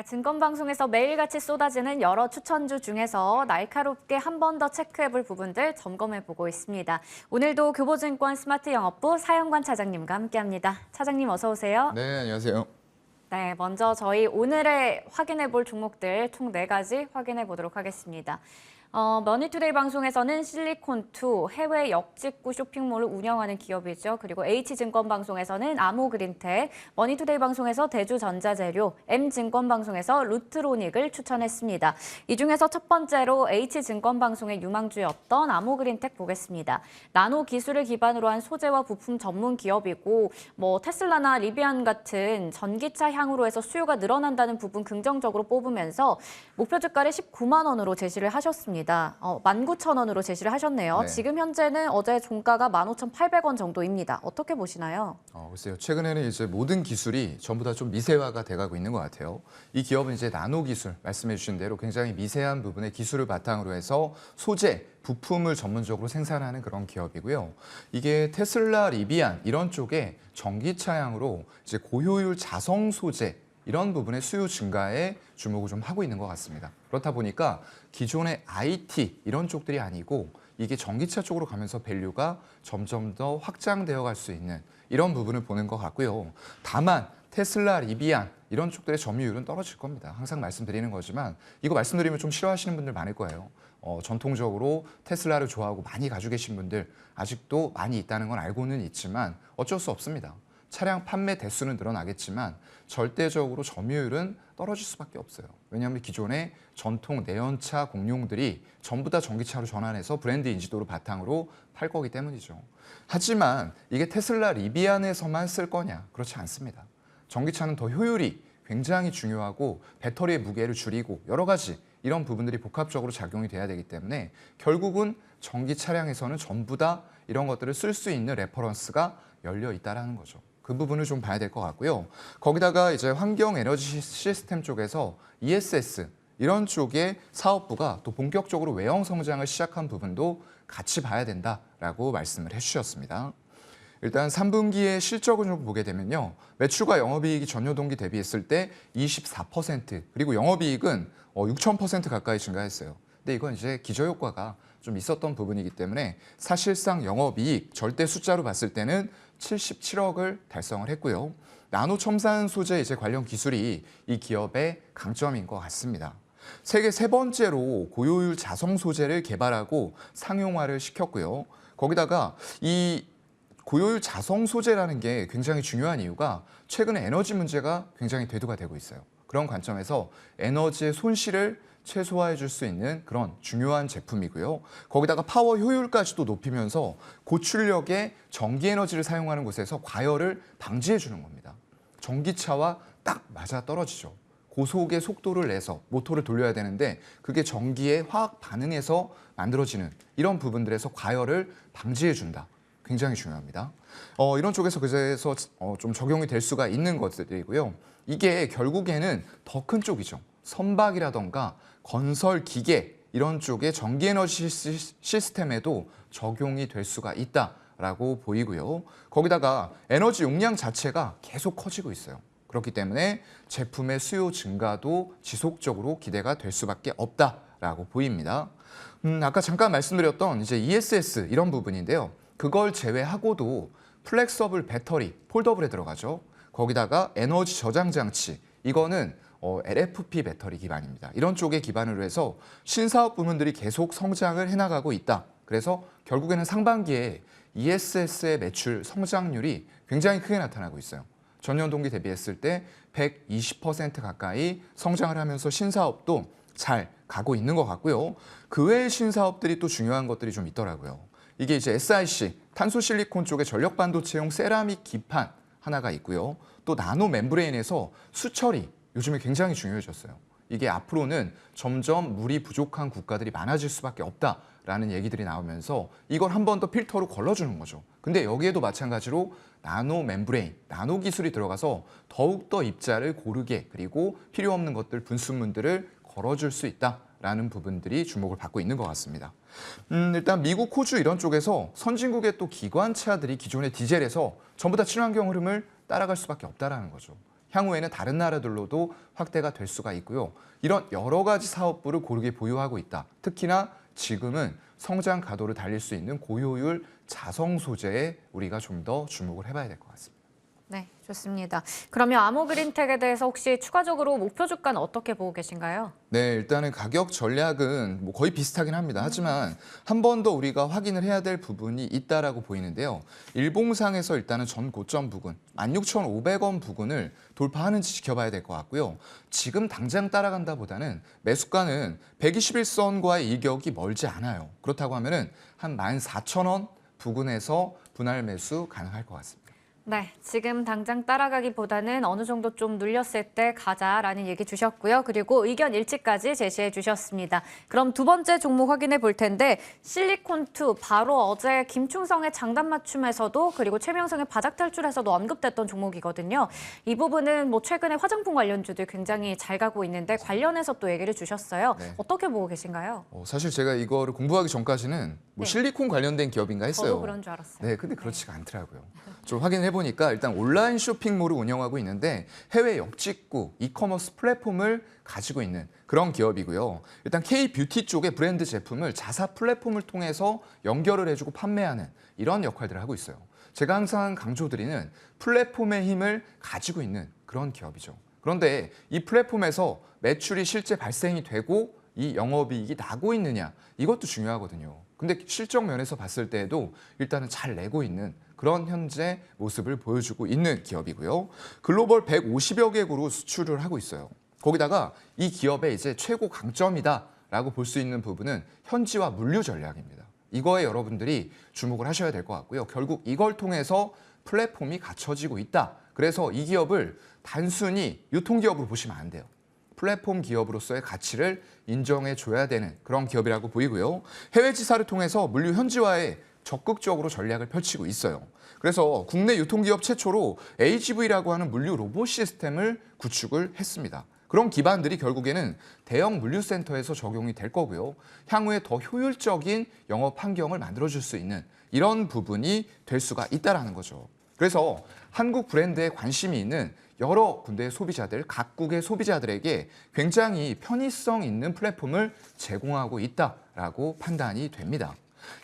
증권방송에서 매일같이 쏟아지는 여러 추천주 중에서 날카롭게 한 번 더 체크해볼 부분들 점검해보고 있습니다. 오늘도 교보증권 스마트 영업부 사영관 차장님과 함께합니다. 차장님 어서 오세요. 네, 안녕하세요. 네, 먼저 저희 오늘의 확인해볼 종목들 총 4가지 확인해보도록 하겠습니다. 머니투데이 방송에서는 실리콘2 해외 역직구 쇼핑몰을 운영하는 기업이죠. 그리고 H증권 방송에서는 아모그린텍, 머니투데이 방송에서 대주전자재료, M증권 방송에서 루트로닉을 추천했습니다. 이 중에서 첫 번째로 H증권 방송의 유망주였던 아모그린텍 보겠습니다. 나노 기술을 기반으로 한 소재와 부품 전문 기업이고 테슬라나 리비안 같은 전기차 향으로 해서 수요가 늘어난다는 부분 긍정적으로 뽑으면서 목표 주가를 19만 원으로 제시를 하셨습니다. 19,000원으로 제시를 하셨네요. 네. 지금 현재는 어제 종가가 15,800원 정도입니다. 어떻게 보시나요? 글쎄요. 최근에는 이제 모든 기술이 전부 다 좀 미세화가 돼가고 있는 것 같아요. 이 기업은 이제 나노 기술, 말씀해 주신 대로 굉장히 미세한 부분의 기술을 바탕으로 해서 소재, 부품을 전문적으로 생산하는 그런 기업이고요. 이게 테슬라, 리비안 이런 쪽에 전기차량으로 이제 고효율 자성 소재 이런 부분의 수요 증가에 주목을 좀 하고 있는 것 같습니다. 그렇다 보니까 기존의 IT 이런 쪽들이 아니고 이게 전기차 쪽으로 가면서 밸류가 점점 더 확장되어 갈 수 있는 이런 부분을 보는 것 같고요. 다만 테슬라, 리비안 이런 쪽들의 점유율은 떨어질 겁니다. 항상 말씀드리는 거지만 이거 말씀드리면 좀 싫어하시는 분들 많을 거예요. 전통적으로 테슬라를 좋아하고 많이 가지고 계신 분들 아직도 많이 있다는 건 알고는 있지만 어쩔 수 없습니다. 차량 판매 대수는 늘어나겠지만 절대적으로 점유율은 떨어질 수밖에 없어요. 왜냐하면 기존의 전통 내연차 공룡들이 전부 다 전기차로 전환해서 브랜드 인지도를 바탕으로 팔 거기 때문이죠. 하지만 이게 테슬라 리비안에서만 쓸 거냐? 그렇지 않습니다. 전기차는 더 효율이 굉장히 중요하고 배터리의 무게를 줄이고 여러 가지 이런 부분들이 복합적으로 작용이 돼야 되기 때문에 결국은 전기 차량에서는 전부 다 이런 것들을 쓸 수 있는 레퍼런스가 열려 있다는 거죠. 그 부분을 좀 봐야 될 것 같고요. 거기다가 이제 환경 에너지 시스템 쪽에서 ESS 이런 쪽의 사업부가 또 본격적으로 외형 성장을 시작한 부분도 같이 봐야 된다라고 말씀을 해주셨습니다. 일단 3분기의 실적을 좀 보게 되면요. 매출과 영업이익이 전년 동기 대비했을 때 24% 그리고 영업이익은 6,000% 가까이 증가했어요. 근데 이건 이제 기저효과가 좀 있었던 부분이기 때문에 사실상 영업이익 절대 숫자로 봤을 때는 77억을 달성을 했고요. 나노 첨단 소재 이제 관련 기술이 이 기업의 강점인 것 같습니다. 세계 세 번째로 고효율 자성 소재를 개발하고 상용화를 시켰고요. 거기다가 이 고효율 자성 소재라는 게 굉장히 중요한 이유가 최근에 에너지 문제가 굉장히 대두가 되고 있어요. 그런 관점에서 에너지의 손실을 최소화해 줄 수 있는 그런 중요한 제품이고요. 거기다가 파워 효율까지도 높이면서 고출력의 전기 에너지를 사용하는 곳에서 과열을 방지해 주는 겁니다. 전기차와 딱 맞아 떨어지죠. 고속의 속도를 내서 모터를 돌려야 되는데 그게 전기의 화학 반응에서 만들어지는 이런 부분들에서 과열을 방지해 준다. 굉장히 중요합니다. 이런 쪽에서 그래서 좀 적용이 될 수가 있는 것들이고요. 이게 결국에는 더 큰 쪽이죠. 선박이라던가 건설 기계 이런 쪽의 전기 에너지 시스템에도 적용이 될 수가 있다라고 보이고요. 거기다가 에너지 용량 자체가 계속 커지고 있어요. 그렇기 때문에 제품의 수요 증가도 지속적으로 기대가 될 수밖에 없다라고 보입니다. 아까 잠깐 말씀드렸던 이제 ESS 이런 부분인데요. 그걸 제외하고도 플렉서블 배터리, 폴더블에 들어가죠. 거기다가 에너지 저장 장치, 이거는 LFP 배터리 기반입니다. 이런 쪽에 기반으로 해서 신사업 부문들이 계속 성장을 해나가고 있다. 그래서 결국에는 상반기에 ESS의 매출 성장률이 굉장히 크게 나타나고 있어요. 전년 동기 대비했을 때 120% 가까이 성장을 하면서 신사업도 잘 가고 있는 것 같고요. 그 외의 신사업들이 또 중요한 것들이 좀 있더라고요. 이게 이제 SiC, 탄소 실리콘 쪽의 전력 반도체용 세라믹 기판 하나가 있고요. 또 나노 멤브레인에서 수처리, 요즘에 굉장히 중요해졌어요. 이게 앞으로는 점점 물이 부족한 국가들이 많아질 수밖에 없다라는 얘기들이 나오면서 이걸 한 번 더 필터로 걸러주는 거죠. 근데 여기에도 마찬가지로 나노 멤브레인, 나노 기술이 들어가서 더욱더 입자를 고르게 그리고 필요 없는 것들, 분수문들을 걸어줄 수 있다라는 부분들이 주목을 받고 있는 것 같습니다. 일단 미국, 호주 이런 쪽에서 선진국의 또 기관차들이 기존의 디젤에서 전부 다 친환경 흐름을 따라갈 수밖에 없다라는 거죠. 향후에는 다른 나라들로도 확대가 될 수가 있고요. 이런 여러 가지 사업부를 고르게 보유하고 있다. 특히나 지금은 성장 가도를 달릴 수 있는 고효율 자성 소재에 우리가 좀 더 주목을 해봐야 될 것 같습니다. 네, 좋습니다. 그러면 아모그린텍에 대해서 혹시 추가적으로 목표 주가는 어떻게 보고 계신가요? 네, 일단은 가격 전략은 뭐 거의 비슷하긴 합니다. 하지만 한 번 더 우리가 확인을 해야 될 부분이 있다라고 보이는데요. 일봉상에서 일단은 전 고점 부근, 16,500원 부근을 돌파하는지 지켜봐야 될 것 같고요. 지금 당장 따라간다 보다는 매수가는 121선과의 이격이 멀지 않아요. 그렇다고 하면은 한 14,000원 부근에서 분할 매수 가능할 것 같습니다. 네, 지금 당장 따라가기보다는 어느 정도 좀 눌렸을 때 가자라는 얘기 주셨고요. 그리고 의견 일치까지 제시해 주셨습니다. 그럼 두 번째 종목 확인해 볼 텐데 실리콘2 바로 어제 김충성의 장단 맞춤에서도 그리고 최명성의 바닥 탈출에서도 언급됐던 종목이거든요. 이 부분은 뭐 최근에 화장품 관련주들 굉장히 잘 가고 있는데 관련해서 또 얘기를 주셨어요. 네. 어떻게 보고 계신가요? 사실 제가 이거를 공부하기 전까지는 뭐 네. 실리콘 관련된 기업인가 했어요. 저도 그런 줄 알았어요. 네, 근데 그렇지가 않더라고요. 좀 확인해 보니까 일단 온라인 쇼핑몰을 운영하고 있는데 해외 역직구 이커머스 플랫폼을 가지고 있는 그런 기업이고요. 일단 K-뷰티 쪽의 브랜드 제품을 자사 플랫폼을 통해서 연결을 해주고 판매하는 이런 역할들을 하고 있어요. 제가 항상 강조드리는 플랫폼의 힘을 가지고 있는 그런 기업이죠. 그런데 이 플랫폼에서 매출이 실제 발생이 되고 이 영업이익이 나고 있느냐 이것도 중요하거든요. 근데 실적 면에서 봤을 때에도 일단은 잘 내고 있는 그런 현재 모습을 보여주고 있는 기업이고요. 글로벌 150여 개국으로 수출을 하고 있어요. 거기다가 이 기업의 이제 최고 강점이다라고 볼 수 있는 부분은 현지화 물류 전략입니다. 이거에 여러분들이 주목을 하셔야 될 것 같고요. 결국 이걸 통해서 플랫폼이 갖춰지고 있다. 그래서 이 기업을 단순히 유통기업으로 보시면 안 돼요. 플랫폼 기업으로서의 가치를 인정해 줘야 되는 그런 기업이라고 보이고요. 해외 지사를 통해서 물류 현지화에 적극적으로 전략을 펼치고 있어요. 그래서 국내 유통기업 최초로 AGV라고 하는 물류 로봇 시스템을 구축을 했습니다. 그런 기반들이 결국에는 대형 물류센터에서 적용이 될 거고요. 향후에 더 효율적인 영업 환경을 만들어줄 수 있는 이런 부분이 될 수가 있다는 거죠. 그래서 한국 브랜드에 관심이 있는 여러 군데의 소비자들, 각국의 소비자들에게 굉장히 편의성 있는 플랫폼을 제공하고 있다라고 판단이 됩니다.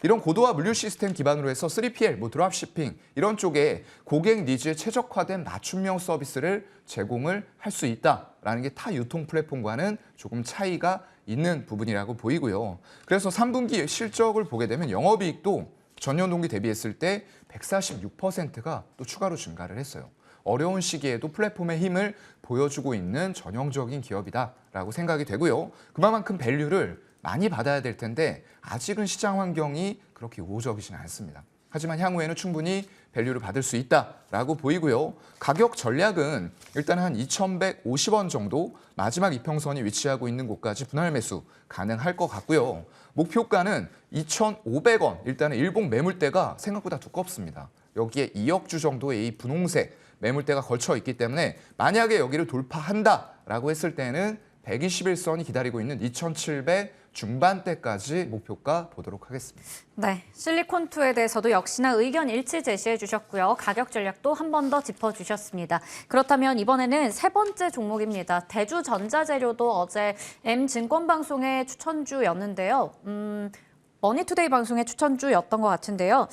이런 고도화 물류 시스템 기반으로 해서 3PL, 드랍시핑 이런 쪽에 고객 니즈에 최적화된 맞춤형 서비스를 제공을 할 수 있다라는 게 타 유통 플랫폼과는 조금 차이가 있는 부분이라고 보이고요. 그래서 3분기 실적을 보게 되면 영업이익도 전년 동기 대비했을 때 146%가 또 추가로 증가를 했어요. 어려운 시기에도 플랫폼의 힘을 보여주고 있는 전형적인 기업이다라고 생각이 되고요. 그만큼 밸류를 많이 받아야 될 텐데 아직은 시장 환경이 그렇게 우호적이지는 않습니다. 하지만 향후에는 충분히 밸류를 받을 수 있다라고 보이고요. 가격 전략은 일단 한 2,150원 정도 마지막 이평선이 위치하고 있는 곳까지 분할 매수 가능할 것 같고요. 목표가는 2,500원, 일단은 일봉 매물대가 생각보다 두껍습니다. 여기에 2억주 정도의 이 분홍색 매물대가 걸쳐 있기 때문에 만약에 여기를 돌파한다라고 했을 때는 121선이 기다리고 있는 2,700 중반대까지 목표가 보도록 하겠습니다. 네, 실리콘2에 대해서도 역시나 의견 일치 제시해 주셨고요. 가격 전략도 한 번 더 짚어주셨습니다. 그렇다면 이번에는 세 번째 종목입니다. 대주전자재료도 어제 M증권방송의 추천주였는데요. 머니투데이 방송의 추천주였던 것 같은데요.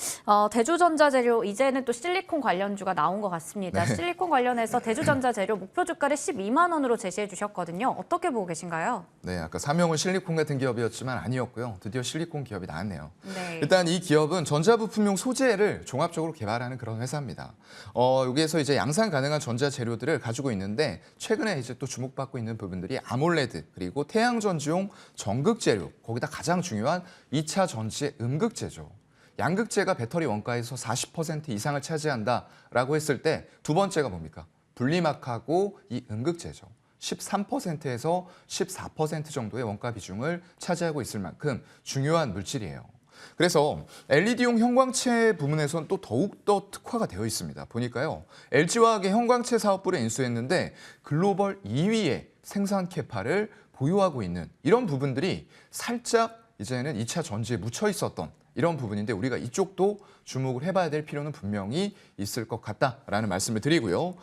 대주전자재료 이제는 또 실리콘 관련주가 나온 것 같습니다. 네. 실리콘 관련해서 대주전자재료 목표 주가를 12만 원으로 제시해 주셨거든요. 어떻게 보고 계신가요? 네, 아까 사명은 실리콘 같은 기업이었지만 아니었고요. 드디어 실리콘 기업이 나왔네요. 네. 일단 이 기업은 전자부품용 소재를 종합적으로 개발하는 그런 회사입니다. 여기에서 이제 양산 가능한 전자재료들을 가지고 있는데 최근에 이제 또 주목받고 있는 부분들이 아몰레드 그리고 태양전지용 전극재료 거기다 가장 중요한 2차 전지의 음극재죠. 양극재가 배터리 원가에서 40% 이상을 차지한다라고 했을 때 두 번째가 뭡니까? 분리막하고 이 음극재죠. 13%에서 14% 정도의 원가 비중을 차지하고 있을 만큼 중요한 물질이에요. 그래서 LED용 형광체 부문에서는 또 더욱더 특화가 되어 있습니다. 보니까요. LG화학의 형광체 사업부를 인수했는데 글로벌 2위의 생산 캐파를 보유하고 있는 이런 부분들이 살짝 이제는 2차 전지에 묻혀 있었던 이런 부분인데 우리가 이쪽도 주목을 해봐야 될 필요는 분명히 있을 것 같다라는 말씀을 드리고요.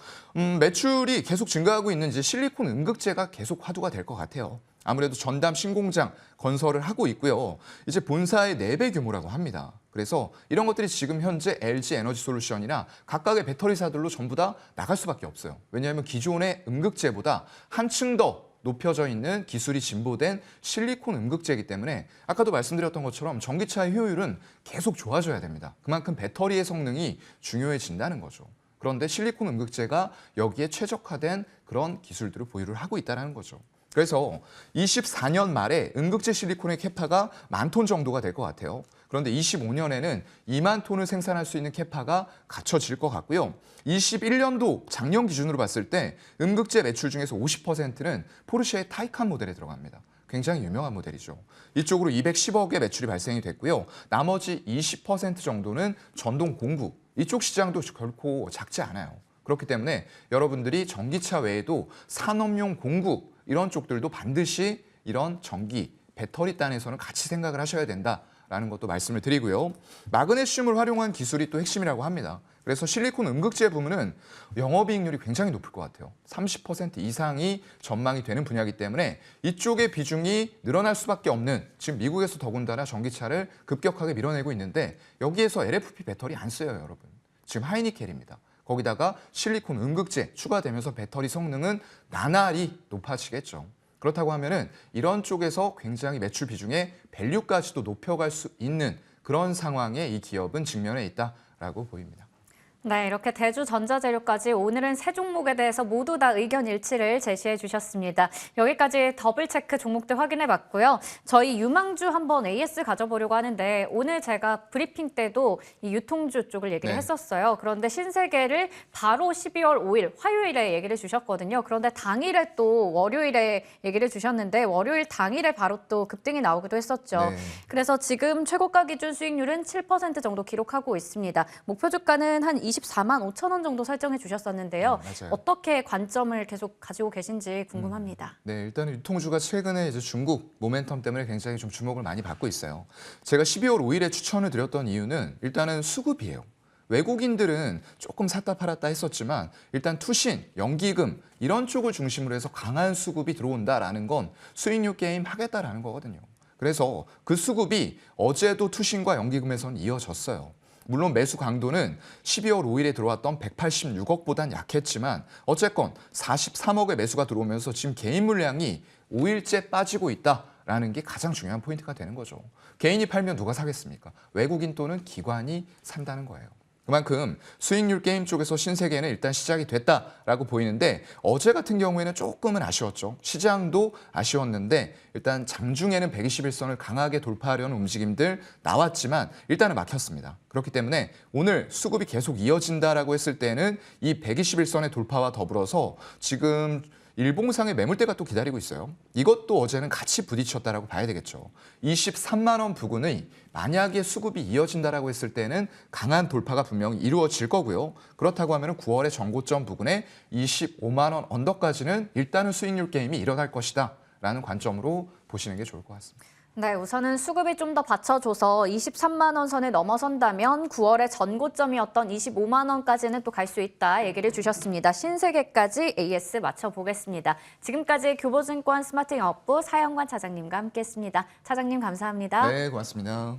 매출이 계속 증가하고 있는 이제 실리콘 음극재가 계속 화두가 될 것 같아요. 아무래도 전담 신공장 건설을 하고 있고요. 이제 본사의 4배 규모라고 합니다. 그래서 이런 것들이 지금 현재 LG 에너지 솔루션이나 각각의 배터리사들로 전부 다 나갈 수밖에 없어요. 왜냐하면 기존의 음극재보다 한층 더 높여져 있는 기술이 진보된 실리콘 음극재이기 때문에 아까도 말씀드렸던 것처럼 전기차의 효율은 계속 좋아져야 됩니다. 그만큼 배터리의 성능이 중요해진다는 거죠. 그런데 실리콘 음극재가 여기에 최적화된 그런 기술들을 보유를 하고 있다는 거죠. 그래서 24년 말에 음극재 실리콘의 캐파가 10,000톤 정도가 될 것 같아요. 그런데 25년에는 2만 톤을 생산할 수 있는 캐파가 갖춰질 것 같고요. 21년도 작년 기준으로 봤을 때 음극재 매출 중에서 50%는 포르쉐의 타이칸 모델에 들어갑니다. 굉장히 유명한 모델이죠. 이쪽으로 210억의 매출이 발생이 됐고요. 나머지 20% 정도는 전동 공구. 이쪽 시장도 결코 작지 않아요. 그렇기 때문에 여러분들이 전기차 외에도 산업용 공구 이런 쪽들도 반드시 이런 전기, 배터리 단에서는 같이 생각을 하셔야 된다라는 것도 말씀을 드리고요. 마그네슘을 활용한 기술이 또 핵심이라고 합니다. 그래서 실리콘 음극재 부문은 영업이익률이 굉장히 높을 것 같아요. 30% 이상이 전망이 되는 분야이기 때문에 이쪽의 비중이 늘어날 수밖에 없는 지금 미국에서 더군다나 전기차를 급격하게 밀어내고 있는데 여기에서 LFP 배터리 안 써요, 여러분. 지금 하이니켈입니다. 거기다가 실리콘 음극재 추가되면서 배터리 성능은 나날이 높아지겠죠. 그렇다고 하면은 이런 쪽에서 굉장히 매출 비중의 밸류까지도 높여갈 수 있는 그런 상황에 이 기업은 직면해 있다라고 보입니다. 네, 이렇게 대주전자재료까지 오늘은 세 종목에 대해서 모두 다 의견 일치를 제시해 주셨습니다. 여기까지 더블 체크 종목들 확인해 봤고요. 저희 유망주 한번 AS 가져보려고 하는데 오늘 제가 브리핑 때도 이 유통주 쪽을 얘기를 했었어요. 그런데 신세계를 바로 12월 5일 화요일에 얘기를 주셨거든요. 그런데 당일에 또 월요일에 얘기를 주셨는데 월요일 당일에 바로 또 급등이 나오기도 했었죠. 네. 그래서 지금 최고가 기준 수익률은 7% 정도 기록하고 있습니다. 목표 주가는 한 24만 5천 원 정도 설정해 주셨었는데요. 맞아요. 어떻게 관점을 계속 가지고 계신지 궁금합니다. 네, 일단은 유통주가 최근에 이제 중국 모멘텀 때문에 굉장히 좀 주목을 많이 받고 있어요. 제가 12월 5일에 추천을 드렸던 이유는 일단은 수급이에요. 외국인들은 조금 샀다 팔았다 했었지만 일단 투신, 연기금 이런 쪽을 중심으로 해서 강한 수급이 들어온다라는 건 수익률 게임 하겠다라는 거거든요. 그래서 그 수급이 어제도 투신과 연기금에선 이어졌어요. 물론 매수 강도는 12월 5일에 들어왔던 186억보단 약했지만 어쨌건 43억의 매수가 들어오면서 지금 개인 물량이 5일째 빠지고 있다라는 게 가장 중요한 포인트가 되는 거죠. 개인이 팔면 누가 사겠습니까? 외국인 또는 기관이 산다는 거예요. 그만큼 수익률 게임 쪽에서 신세계는 일단 시작이 됐다라고 보이는데 어제 같은 경우에는 조금은 아쉬웠죠. 시장도 아쉬웠는데 일단 장중에는 121선을 강하게 돌파하려는 움직임들 나왔지만 일단은 막혔습니다. 그렇기 때문에 오늘 수급이 계속 이어진다라고 했을 때는 이 121선의 돌파와 더불어서 지금 일봉상의 매물대가 또 기다리고 있어요. 이것도 어제는 같이 부딪혔다라고 봐야 되겠죠. 23만 원 부근의 만약에 수급이 이어진다라고 했을 때는 강한 돌파가 분명히 이루어질 거고요. 그렇다고 하면 9월의 전고점 부근에 25만 원 언더까지는 일단은 수익률 게임이 일어날 것이다 라는 관점으로 보시는 게 좋을 것 같습니다. 네, 우선은 수급이 좀 더 받쳐줘서 23만 원 선을 넘어선다면 9월의 전고점이었던 25만 원까지는 또 갈 수 있다 얘기를 주셨습니다. 신세계까지 AS 맞춰보겠습니다. 지금까지 교보증권 스마트영업부 사영관 차장님과 함께했습니다. 차장님 감사합니다. 네, 고맙습니다.